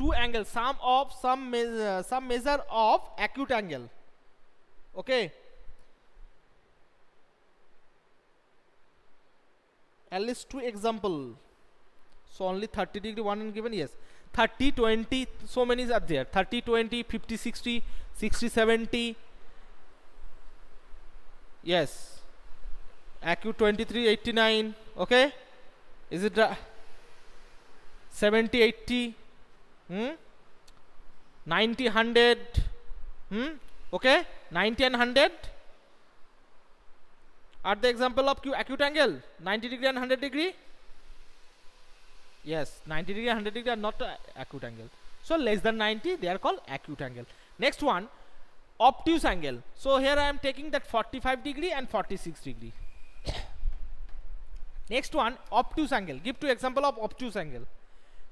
two angles, sum of some measure of acute angle. Okay, at least two example. So only 30 degree one and given, yes, 30, 20, so many are there, 30, 20, 50, 60, 60, 70, yes, acute 23, 89, okay, is it 70, 80, 90, 100, okay, 90 and 100 are the example of acute angle, 90 degree and 100 degree. Yes, 90 degree and 100 degree are not acute angle. So less than 90, they are called acute angle. Next one, obtuse angle. So here I am taking that 45 degree and 46 degree. Next one, obtuse angle. Give two example of obtuse angle.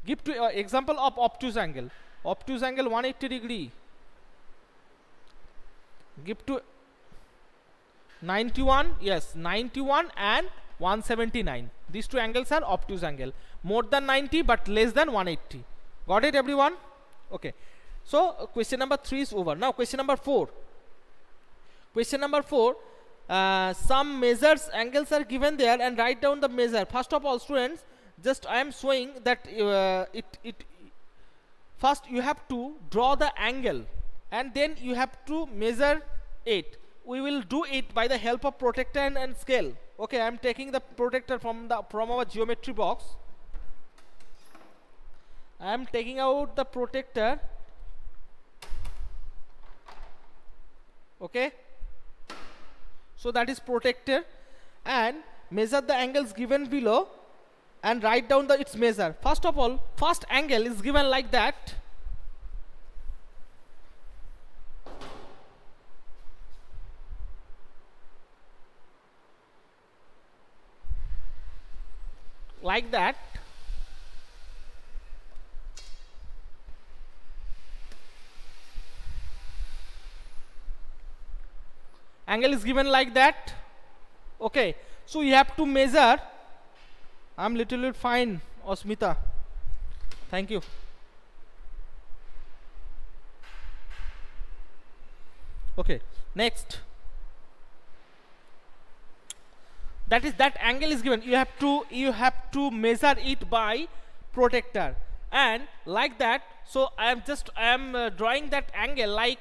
Give two example of obtuse angle. Obtuse angle 180 degree. Give to 91, yes, 91 and 179. These two angles are obtuse angle. More than 90 but less than 180. Got it, everyone? Okay. So question number 3 is over. Now question number 4. Question number 4. Some measures angles are given there and write down the measure. First of all, students, just I am showing that first you have to draw the angle and then you have to measure it. We will do it by the help of protractor and scale. Okay, I am taking the protractor from our geometry box. I am taking out the protractor. Okay, so that is protractor, and measure the angles given below and write down its measure. First of all, first angle is given like that. Like that. Angle is given like that. Okay, so you have to measure. I'm little bit fine, Osmita. Thank you. Okay, next. That angle is given. You have to measure it by protractor, and like that. So I am drawing that angle like.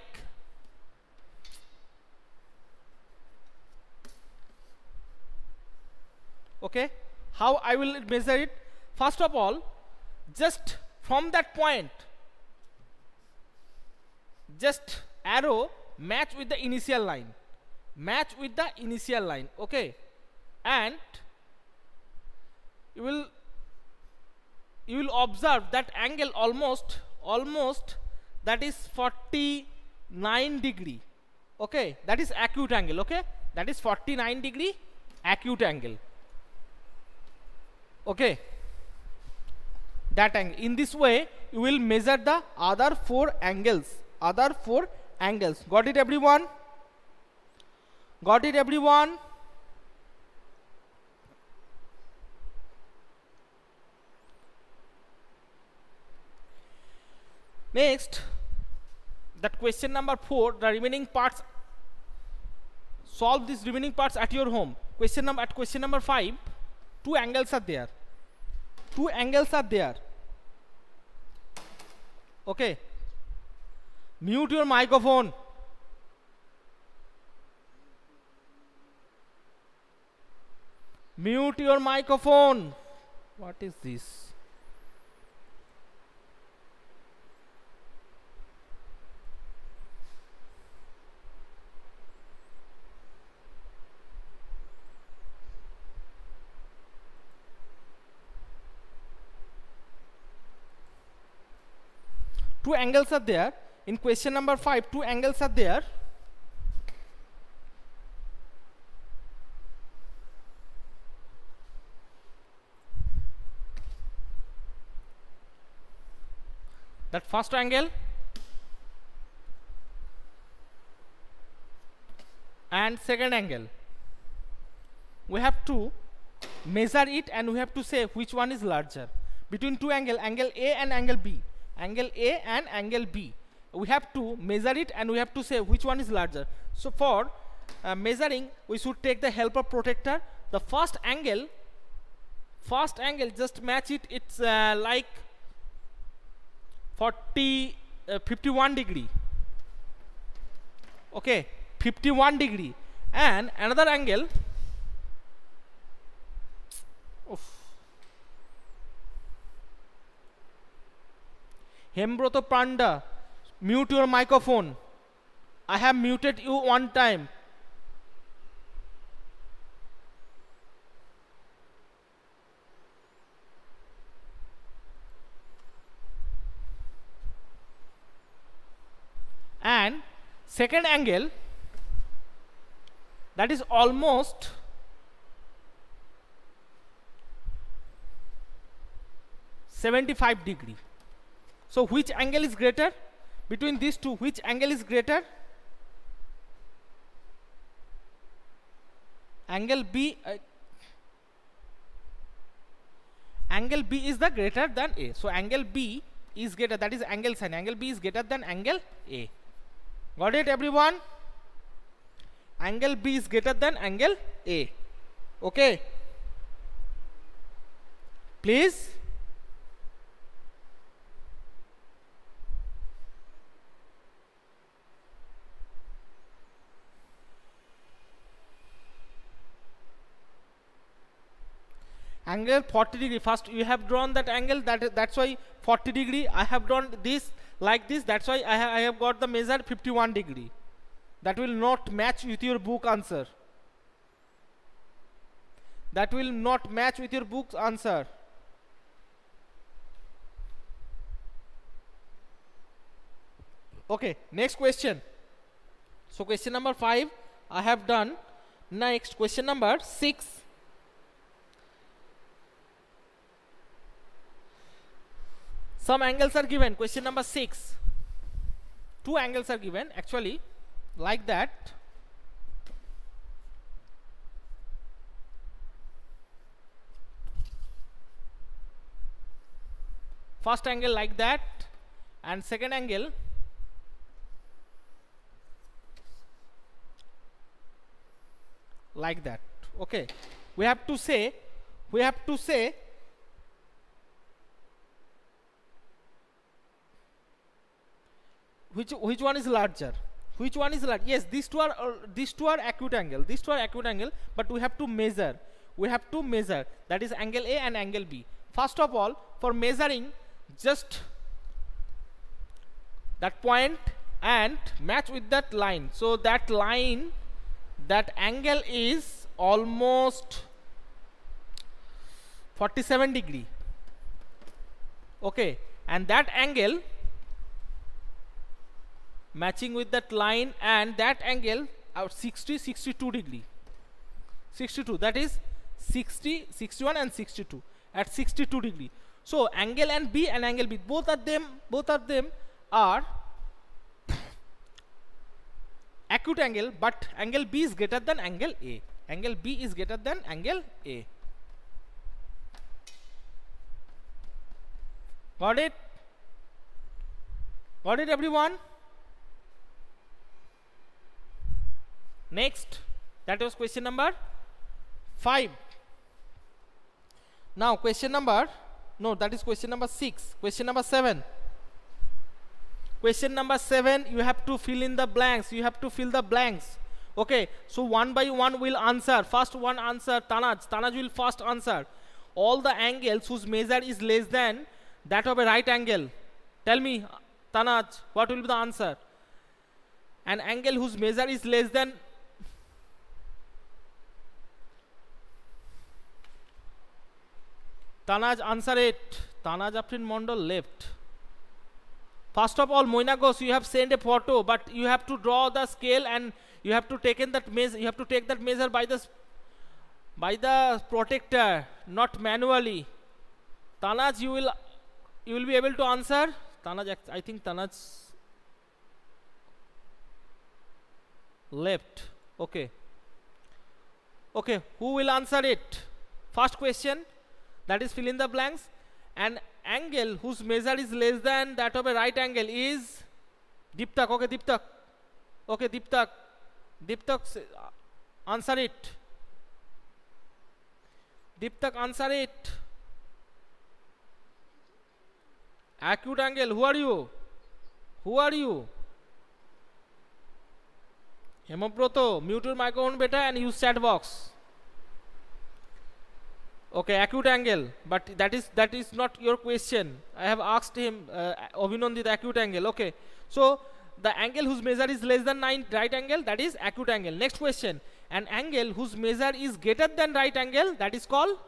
Okay, how I will measure it? First of all, just from that point, just arrow match with the initial line. Match with the initial line. Okay, and you will observe that angle almost that is 49 degree. Okay, that is acute angle. Okay, that is 49 degree acute angle. Okay, that angle. In this way you will measure the other four angles. Got it, everyone? Got it, everyone? Next, that question number 4, the remaining parts, solve these remaining parts at your home. Question number 5, two angles are there. Okay, mute your microphone. Mute your microphone. What is this? Two angles are there. In question number 5, two angles are there. That first angle and second angle. We have to measure it and we have to say which one is larger. Between two angles, angle A and angle B. angle A and angle B. We have to measure it and we have to say which one is larger. So for measuring, we should take the help of protractor. The first angle, just match it. It's like 51 degree. Okay, 51 degree. And another angle, Hembroto Panda, mute your microphone. I have muted you one time. And second angle, that is almost 75 degree. So which angle is greater? Between these two, which angle is greater? Angle B. Angle B is the greater than A. So angle B is greater, that is angle sin. Angle B is greater than angle A. Got it, everyone? Angle B is greater than angle A. Okay. Please. Angle 40 degree. First you have drawn that angle, that's why 40 degree. I have drawn this like this, that's why I have got the measure 51 degree. That will not match with your book answer. That will not match with your book's answer. Okay, next question. So question number 5 I have done. Next question number 6. Some angles are given. Question number 6. 2 angles are given actually, like that. First angle like that, and second angle like that. Okay, we have to say which one is larger. Which one is larger? Yes, these two are acute angle. These two are acute angle, but we have to measure. That is angle A and angle B. First of all, for measuring, just that point and match with that line. So that line, that angle is almost 47 degree. Okay, and that angle matching with that line, and that angle out 62 degree. 62, that is 60, 61 and 62 at 62 degree. So angle and B and angle B, both of them are acute angle, but angle B is greater than angle A. Angle B is greater than angle A. Got it? Got it, everyone? Next, that was question number 5. Now question number, no, that is question number 6. Question number 7. Question number 7, you have to fill in the blanks. You have to fill the blanks. Okay, so one by one we'll answer. First one answer, Tanaj will first answer. All the angles whose measure is less than that of a right angle. Tell me, Tanaj, what will be the answer? An angle whose measure is less than, Tanaj, answer it. Tanaj Afrin Mondal left. First of all, Moina Ghosh, you have sent a photo, but you have to draw the scale and you have to take that measure. You have to take that measure by the protector, not manually. Tanaj, you will be able to answer. Tanaj, I think Tanaj left. Okay. Okay, who will answer it? First question, that is fill in the blanks. an angle whose measure is less than that of a right angle is Deeptak. Okay, Deeptak. Okay, Deeptak. Deeptak, answer it. Deeptak, answer it. Acute angle. Who are you? Who are you? Hemabroto, mute your microphone better and use chat box. Okay, acute angle, but that is not your question. I have asked him, Abhinandit, acute angle. Okay, so the angle whose measure is less than 9 right angle, that is acute angle. Next question, an angle whose measure is greater than right angle, that is called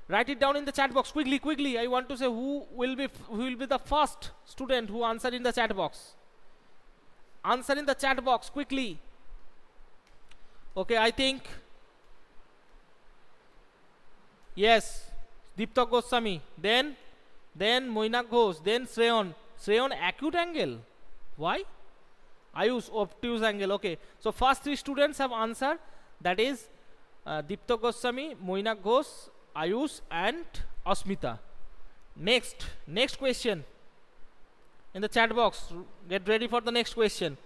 write it down in the chat box quickly. I want to say who will be the first student who answer in the chat box. Answer in the chat box quickly. Okay, I think yes, Deeptak Goswami, then Moinak Ghosh, then Shreyan, acute angle. Why? Ayush, obtuse angle. Okay, so first 3 students have answered, that is Deeptak Goswami, Moinak Ghosh, Ayush and Asmita. Next question in the chat box. Get ready for the next question.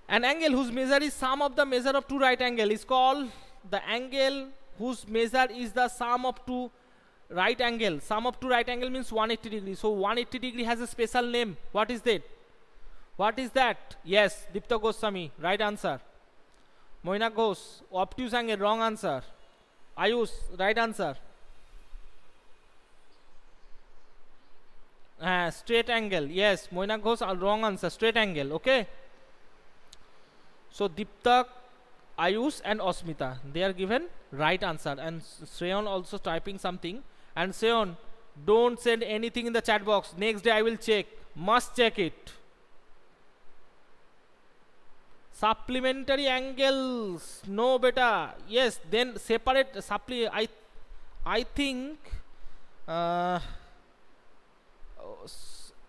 An angle whose measure is sum of the measure of 2 right angle is called the angle whose measure is the sum of 2 right angle. Sum of 2 right angle means 180 degrees. So 180 degree has a special name. What is that? What is that? Yes, Deeptak Goswami, right answer. Moinak Ghosh, obtuse angle, wrong answer. Ayush, right answer. Straight angle, yes. Moinak Ghosh, wrong answer. Straight angle. Okay. So Deeptak, Ayush and Asmita, they are given right answer, and Shreyan also typing something. And Shreyan, don't send anything in the chat box. Next day I will check. Must check it. Supplementary angles, no beta. Yes, then separate I think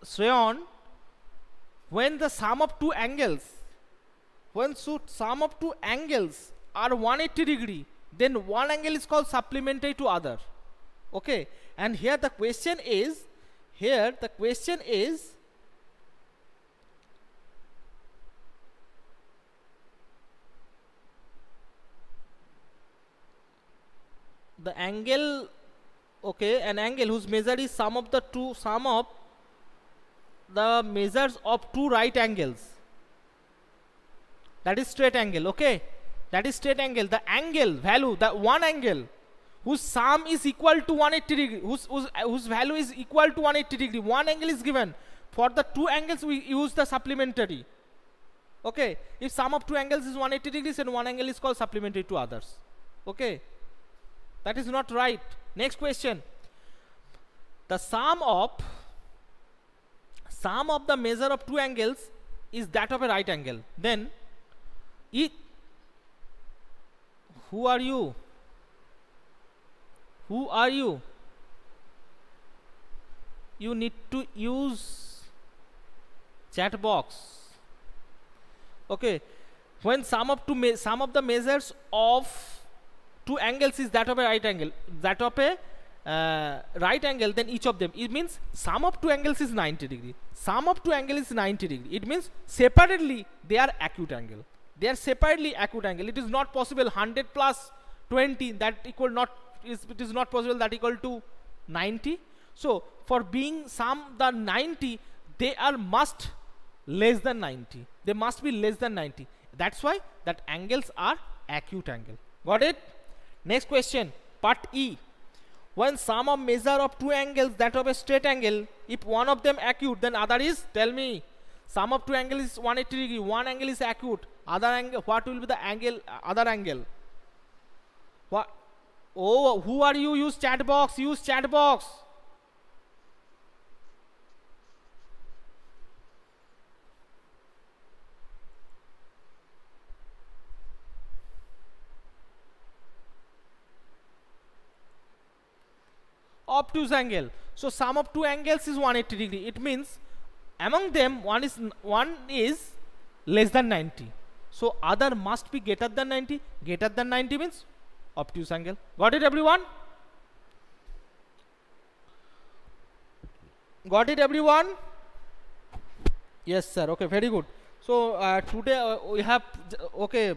Shreyan, when the sum of 2 angles, sum of 2 angles are 180 degree, then one angle is called supplementary to other. Okay, and here the question is the angle, okay, an angle whose measure is sum of the measures of 2 right angles, that is straight angle. Okay, that is straight angle. The angle value, the one angle whose sum is equal to 180 degree, whose value is equal to 180 degree, one angle is given. For the 2 angles we use the supplementary. Okay, if sum of 2 angles is 180 degrees, then one angle is called supplementary to others. Okay, that is not right. Next question. The sum of the measure of 2 angles is that of a right angle. Then who are you? Who are you? You need to use chat box. Okay, when sum of the measures of 2 angles is that of a right angle, then each of them, it means sum of 2 angles is 90 degree. Sum of 2 angles is 90 degree. It means separately they are acute angle. They are separately acute angle. It is not possible 100 plus 20 that equal not is, it is not possible that equal to 90. So for being sum the 90, they are must less than 90. They must be less than 90. That's why that angles are acute angle. Got it? Next question, part E. When sum of measure of 2 angles that of a straight angle, if one of them acute, then other is, tell me, sum of 2 angles is 180 degree, one angle is acute, other angle, what will be the angle, other angle? What? Oh, who are you? Use chat box, use chat box. Obtuse angle. So sum of 2 angles is 180 degree. It means among them one is less than 90. So other must be greater than 90. Greater than 90 means obtuse angle. Got it, everyone? Got it everyone? Yes sir. Okay, very good. So today we have okay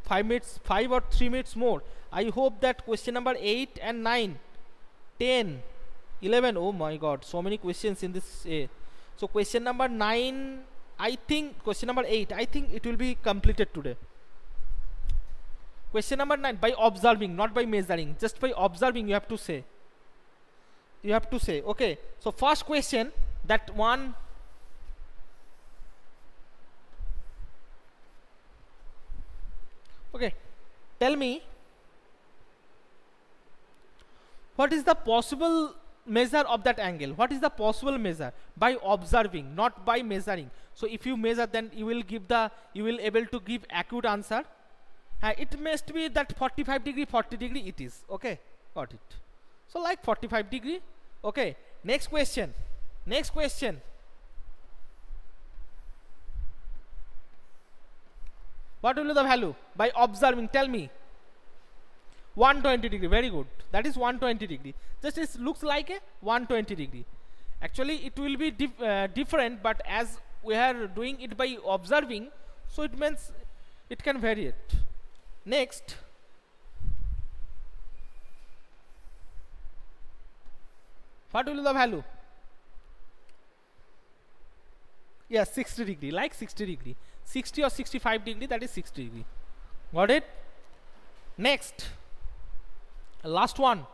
5 minutes, 5 or 3 minutes more. I hope that question number 8 and 9, 10, 11, oh my god, so many questions in this so question number 9, I think question number 8, I think it will be completed today. Question number 9, by observing, not by measuring, just by observing you have to say. You have to say, okay. So first question, that one, okay, tell me what is the possible measure of that angle. What is the possible measure? By observing, not by measuring. So if you measure, then you will give the, you will able to give accurate answer. It must be that 45 degree, 40 degree it is. Okay, got it. So like 45 degree. Okay, next question. Next question. What will be the value? By observing, tell me. 120 degree, very good. That is 120 degree. Just it looks like a 120 degree. Actually it will be different, but as we are doing it by observing, so it means it can vary it. Next, what will be the value? Yes, 60 degree, like 60 degree, 60 or 65 degree, that is 60 degree. Got it? Next, last one.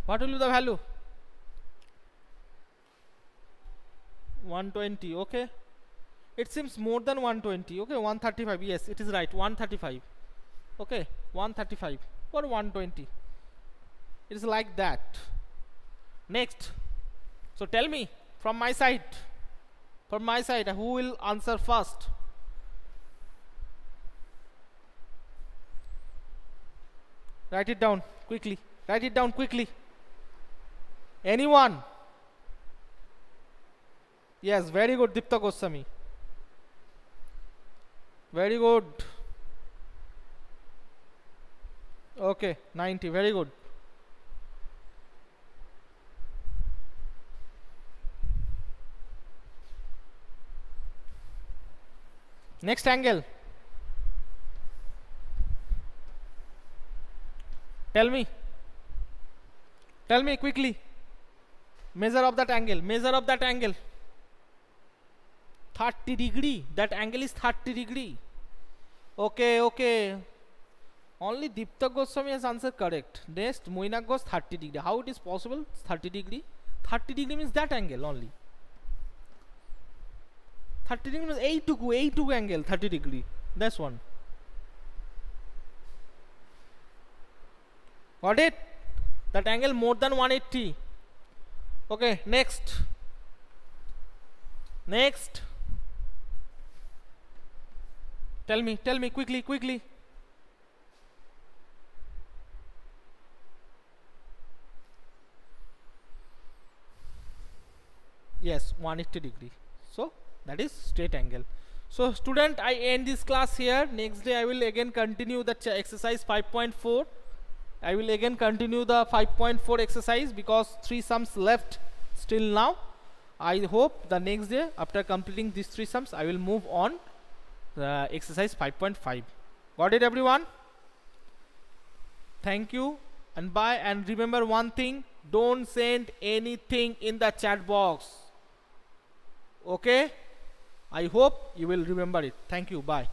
What will be the value? 120. Okay, it seems more than 120. Okay, 135. Yes, it is right, 135. Okay, 135 or 120, it is like that. Next, so tell me from my side, who will answer first? Write it down quickly. Write it down quickly. Anyone? Yes, very good, Dipta Goswami. Very good. Okay, 90. Very good. Next angle. Tell me. Tell me quickly. Measure of that angle. Measure of that angle. 30 degree. That angle is 30 degree. Okay, okay. Only Dipta Goswami has answered correct. Next, Moinak goes 30 degree. How it is possible? 30 degree. 30 degree means that angle only. 30 degree means A2 angle. 30 degree. That's one. Got it? That angle more than 180. Okay, next. Next. Tell me quickly, quickly. Yes, 180 degree. So that is straight angle. So student, I end this class here. Next day I will again continue the exercise 5.4. I will again continue the 5.4 exercise because 3 sums left still now. I hope the next day after completing these 3 sums I will move on the exercise 5.5. Got it everyone? Thank you and bye. And remember one thing, don't send anything in the chat box. Okay, I hope you will remember it. Thank you, bye.